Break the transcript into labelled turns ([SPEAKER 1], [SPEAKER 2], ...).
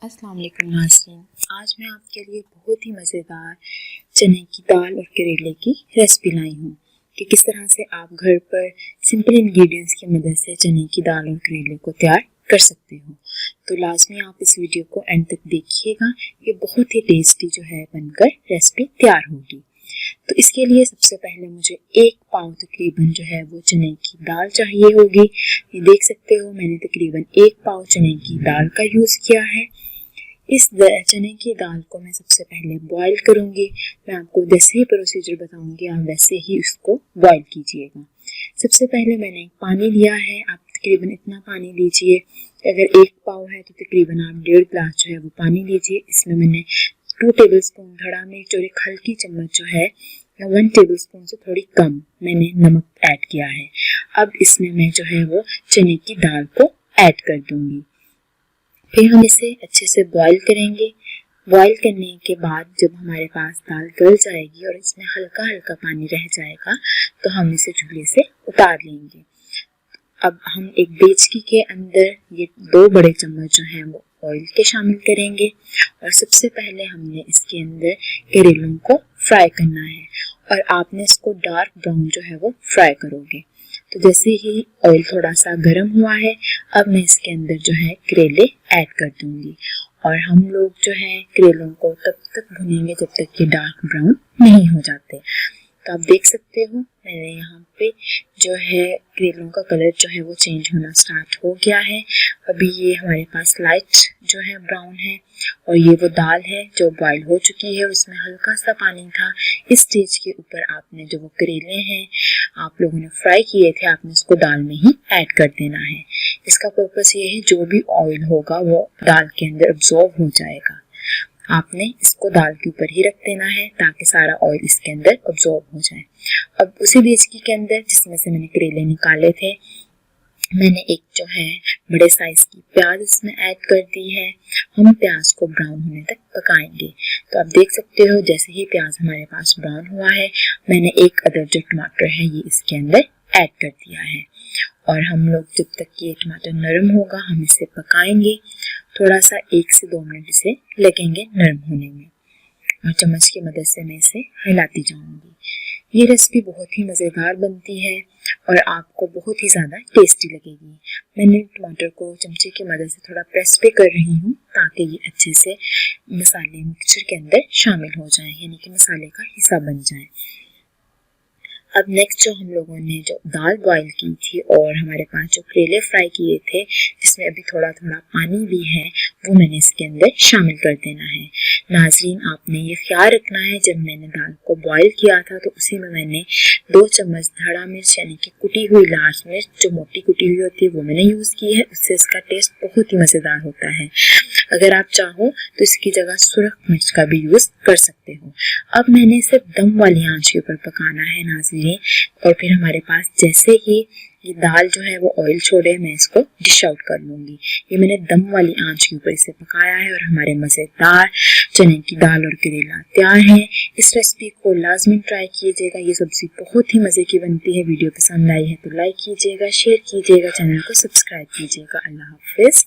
[SPEAKER 1] अस्सलाम वालेकुम नाज़रीन, आज मैं आपके लिए बहुत ही मज़ेदार चने की दाल और करेले की रेसिपी लाई हूँ कि किस तरह से आप घर पर सिंपल इंग्रेडिएंट्स की मदद से चने की दाल और करेले को तैयार कर सकते हो। तो लाजमी आप इस वीडियो को एंड तक देखिएगा, ये बहुत ही टेस्टी जो है बनकर रेसिपी तैयार होगी। तो इसके लिए सबसे पहले मुझे 1 पाव तकरीबन जो है वो चने की दाल चाहिए होगी। ये देख सकते हो मैंने तकरीबन 1 पाव चने की दाल का यूज़ किया है। इस चने की दाल को मैं सबसे पहले बॉईल करूँगी। मैं आपको जैसे ही प्रोसीजर बताऊँगी आप वैसे ही उसको बॉईल कीजिएगा। सबसे पहले मैंने पानी लिया है, आप तकरीबन इतना पानी लीजिए। अगर 1 पाव है तो तकरीबन आप 1.5 गिलास जो है वो पानी लीजिए। इसमें मैंने 2 टेबलस्पून धड़ा मिर्च और 1 हल्की चम्मच जो है या 1 टेबलस्पून से थोड़ी कम मैंने नमक ऐड किया है। अब इसमें मैं जो है वो चने की दाल को ऐड कर दूँगी। फिर हम इसे अच्छे से बॉईल करेंगे। बॉईल करने के बाद जब हमारे पास दाल गल जाएगी और इसमें हल्का हल्का पानी रह जाएगा तो हम इसे चूल्हे से उतार लेंगे। अब हम एक देचकी के अंदर ये 2 बड़े चम्मच जो हैं वो ऑयल के शामिल करेंगे और सबसे पहले हमने इसके अंदर करेलों को फ्राई करना है और आपने इसको डार्क ब्राउन जो है वो फ्राई करोगे। तो जैसे ही ऑयल थोड़ा सा गर्म हुआ है, अब मैं इसके अंदर जो है करेले ऐड कर दूंगी और हम लोग जो है करेलों को तब तक भुनेंगे जब तक ये डार्क ब्राउन नहीं हो जाते। तो आप देख सकते हो मैंने यहाँ पे जो है करेलों का कलर जो है वो चेंज होना स्टार्ट हो गया है। अभी ये हमारे पास लाइट जो है ब्राउन है और ये वो दाल है जो बॉईल हो चुकी है, उसमें हल्का सा पानी था। इस स्टेज के ऊपर आपने जो वो करेले हैं आप लोगों ने फ्राई किए थे, आपने इसको दाल में ही ऐड कर देना है। इसका पर्पस ये है जो भी ऑयल होगा वो दाल के अंदर अब्सॉर्ब हो जाएगा। आपने इसको दाल के ऊपर ही रख देना है ताकि सारा ऑयल इसके अंदर अब्सॉर्ब हो जाए। अब उसी देचकी के अंदर जिसमें से मैंने करेले निकाले थे, मैंने एक जो है बड़े साइज की प्याज इसमें ऐड कर दी है। हम प्याज को ब्राउन होने तक पकाएंगे। तो आप देख सकते हो जैसे ही प्याज हमारे पास ब्राउन हुआ है, मैंने 1 अदद जो टमाटर है ये इसके अंदर ऐड कर दिया है और हम लोग जब तक ये टमाटर नरम होगा हम इसे पकाएंगे। थोड़ा सा 1 से 2 मिनट इसे लगेंगे नरम होने में और चम्मच की मदद से मैं इसे हिलाती जाऊंगी। ये रेसिपी बहुत ही मज़ेदार बनती है और आपको बहुत ही ज़्यादा टेस्टी लगेगी। मैंने टमाटर को चमचे की मदद से थोड़ा प्रेस भी कर रही हूँ ताकि ये अच्छे से मसाले मिक्सचर के अंदर शामिल हो जाए, यानी कि मसाले का हिस्सा बन जाए। अब नेक्स्ट जो हम लोगों ने जो दाल बॉईल की थी और हमारे पास जो करेले फ्राई किए थे जिसमें अभी थोड़ा थोड़ा पानी भी है वो मैंने इसके अंदर शामिल कर देना है। नाजरीन आपने ये ख्याल रखना है जब मैंने दाल को बॉईल किया था तो उसी में मैंने 2 चम्मच धड़ा मिर्च यानी कि कुटी हुई लाल मिर्च जो मोटी कुटी हुई होती है वो मैंने यूज़ की है। उससे इसका टेस्ट बहुत ही मज़ेदार होता है। अगर आप चाहो तो इसकी जगह सुरख मिर्च का भी यूज़ कर सकते हो। अब मैंने इसे दम वाली आंच के ऊपर पकाना है नाज़रीन और फिर हमारे पास जैसे ही ये दाल जो है वो ऑयल छोड़े मैं इसको डिश आउट कर लूँगी। ये मैंने दम वाली आंच के ऊपर इसे पकाया है और हमारे मज़ेदार चने की दाल और करेला तैयार है। इस रेसिपी को लाजमी ट्राई कीजिएगा, ये सब्ज़ी बहुत ही मज़े की बनती है। वीडियो पसंद आई है तो लाइक कीजिएगा, शेयर कीजिएगा, चैनल को सब्सक्राइब कीजिएगा। अल्लाह हाफिज़।